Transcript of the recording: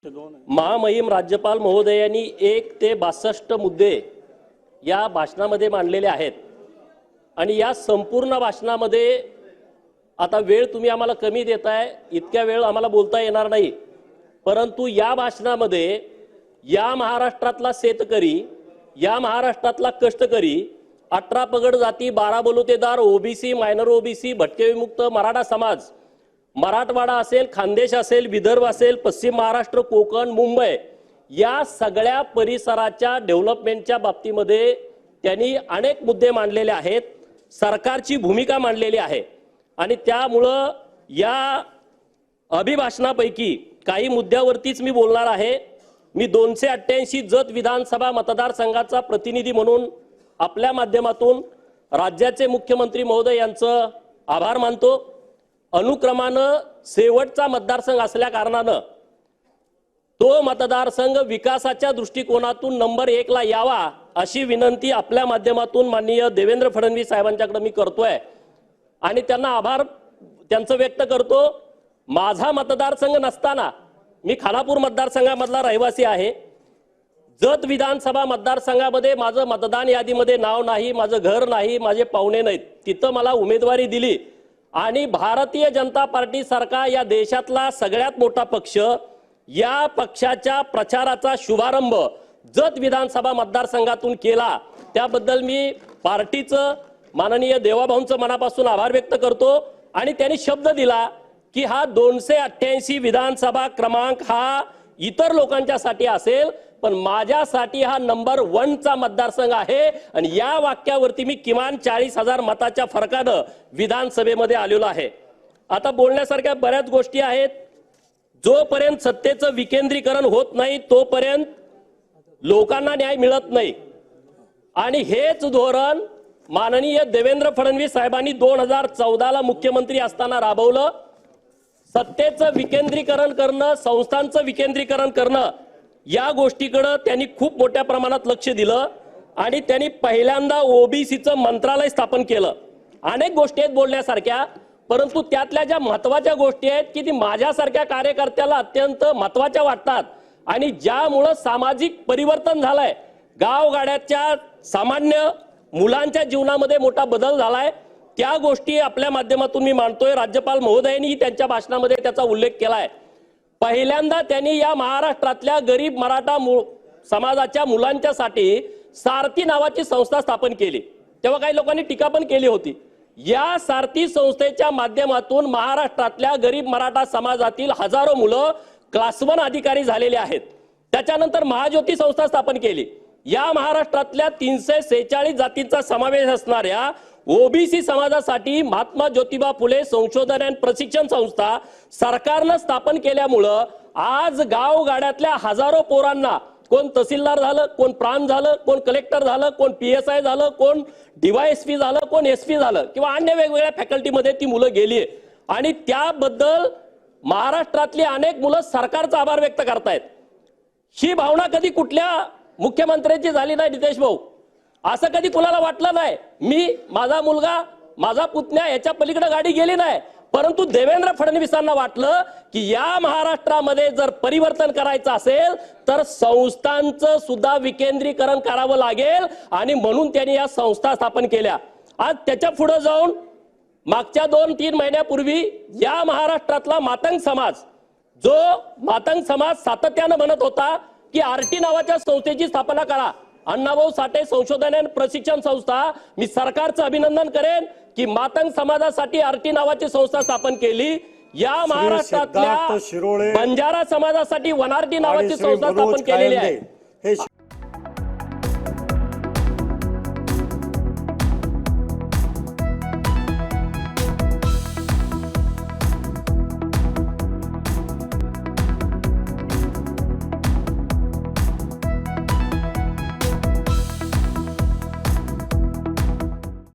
महामहिम राज्यपाल महोदयांनी 1 ते 62 मुद्दे या भाषणामध्ये मांडलेले आहेत आणि या संपूर्ण भाषणामध्ये आता वेळ तुम्ही आम्हाला कमी देताय, इतक्या वेळ आम्हाला बोलता येणार नाही, परंतु या भाषणामध्ये या महाराष्ट्रातला शेतकरी, या महाराष्ट्रातला कष्टकरी, 18 पगड जाती, 12 बलुतेदार, ओबीसी, मायनर ओबीसी, भटके विमुक्त, मराठा समाज, मराठवाडा असेल, खानदेश असेल, विदर्भ असेल, पश्चिम महाराष्ट्र, कोकण, मुंबई या सगळ्या परिसराच्या डेव्हलपमेंटच्या बाबतीमध्ये त्यांनी अनेक मुद्दे मांडलेले आहेत, सरकारची भूमिका मांडलेली आहे आणि त्यामुळे या अभिभाषणापैकी काही मुद्द्यावरतीच मी बोलणार आहे। मी 288 जत विधानसभा मतदारसंघाचा प्रतिनिधी म्हणून आपल्या माध्यमातून राज्याचे मुख्यमंत्री महोदय यांचं आभार मानतो। अनुक्रमानं शेवटचा मतदारसंघ असल्या कारणानं तो मतदारसंघ विकासाच्या दृष्टिकोनातून नंबर 1 ला यावा अशी विनंती आपल्या माध्यमातून माननीय देवेंद्र फडणवीस साहेबांच्याकडे मी करतोय आणि त्यांना आभार त्यांचं व्यक्त करतो। माझा मतदारसंघ नसताना मी खानापूर मतदारसंघामधला रहिवासी आहे। जत विधानसभा मतदारसंघामध्ये माझं मतदान यादीमध्ये नाव नाही, माझं घर नाही, माझे पाहुणे नाहीत, तिथं मला उमेदवारी दिली आणि भारतीय जनता पार्टी सारखा या देशातला सगळ्यात मोठा पक्ष या पक्षाच्या प्रचाराचा शुभारंभ जत विधानसभा मतदारसंघातून केला, त्याबद्दल मी पार्टीचं माननीय देवाभाऊंचं मनापासून आभार व्यक्त करतो आणि त्यांनी शब्द दिला की हा 288 विधानसभा क्रमांक हा इतर लोकांच्यासाठी असेल, पण माझ्यासाठी हा नंबर 1 चा मतदारसंघ आहे आणि या वाक्यावरती मी किमान 40,000 मताच्या फरकानं विधानसभेमध्ये आलेलो आहे। आता बोलण्यासारख्या बऱ्याच गोष्टी आहेत। जोपर्यंत सत्तेचं विकेंद्रीकरण होत नाही तोपर्यंत लोकांना न्याय मिळत नाही आणि हेच धोरण माननीय देवेंद्र फडणवीस साहेबांनी 2014 ला मुख्यमंत्री असताना राबवलं। सत्तेचं विकेंद्रीकरण करणं, संस्थांचं विकेंद्रीकरण करणं या गोष्टीकडे त्यांनी खूप मोठ्या प्रमाणात लक्ष दिलं आणि त्यांनी पहिल्यांदा ओबीसीचं मंत्रालय स्थापन केलं। अनेक गोष्टी आहेत बोलण्यासारख्या, परंतु त्यातल्या ज्या महत्त्वाच्या गोष्टी आहेत की ती माझ्यासारख्या कार्यकर्त्याला अत्यंत महत्त्वाच्या वाटतात आणि ज्यामुळे सामाजिक परिवर्तन झालंय, गावगाड्याच्या सामान्य मुलांच्या जीवनामध्ये मोठा बदल झालाय, त्या गोष्टी आपल्या माध्यमातून मी मांडतोय। राज्यपाल महोदयांनी त्यांच्या भाषणामध्ये त्याचा उल्लेख केलाय। पहिल्यांदा त्यांनी या महाराष्ट्रातल्या गरीब मराठा समाजाच्या मुलांच्यासाठी सारथी नावाची संस्था स्थापन केली। तेव्हा काही लोकांनी टीका पण केली होती। या सारथी संस्थेच्या माध्यमातून महाराष्ट्रातल्या गरीब मराठा समाजातील हजारो मुलं क्लास 1 अधिकारी झालेले आहेत। त्याच्यानंतर महाज्योती संस्था स्थापन केली। या महाराष्ट्रातल्या 346 जातींचा समावेश असणाऱ्या ओबीसी समाजासाठी महात्मा ज्योतिबा फुले संशोधन आणि प्रशिक्षण संस्था सरकारनं स्थापन केल्यामुळं आज गावगाड्यातल्या हजारो पोरांना, कोण तहसीलदार झालं, कोण प्रांत झालं, कोण कलेक्टर झालं, कोण पीएसआय झालं, कोण डीवायएसपी झालं, कोण एसपी झालं किंवा अन्य वेगवेगळ्या फॅकल्टीमध्ये ती मुलं गेली आणि त्याबद्दल महाराष्ट्रातली अनेक मुलं सरकारचा आभार व्यक्त करतायत। ही भावना कधी कुठल्या मुख्यमंत्र्यांची झाली नाही नितेश भाऊ, असं कधी कुणाला वाटलं नाही। मी, माझा मुलगा, माझा पुतण्या याच्या पलीकडे गाडी गेली नाही, परंतु देवेंद्र फडणवीसांना वाटलं की या महाराष्ट्रामध्ये जर परिवर्तन करायचं असेल तर संस्थांचं सुद्धा विकेंद्रीकरण करावं लागेल आणि म्हणून त्यांनी या संस्था स्थापन केल्या। आज त्याच्या पुढे जाऊन मागच्या 2-3 महिन्यापूर्वी या महाराष्ट्रातला मातंग समाज सातत्यानं म्हणत होता की आरटी नावाच्या संस्थेची स्थापना करा। अण्णाभाऊ साठे संशोधन आणि प्रशिक्षण संस्था, मी सरकारचं अभिनंदन करेन की मातंग समाजासाठी आरटी नावाची संस्था स्थापन केली। या महाराष्ट्रातल्या बंजारा समाजासाठी वनआरटी नावाची संस्था स्थापन केलेली आहे।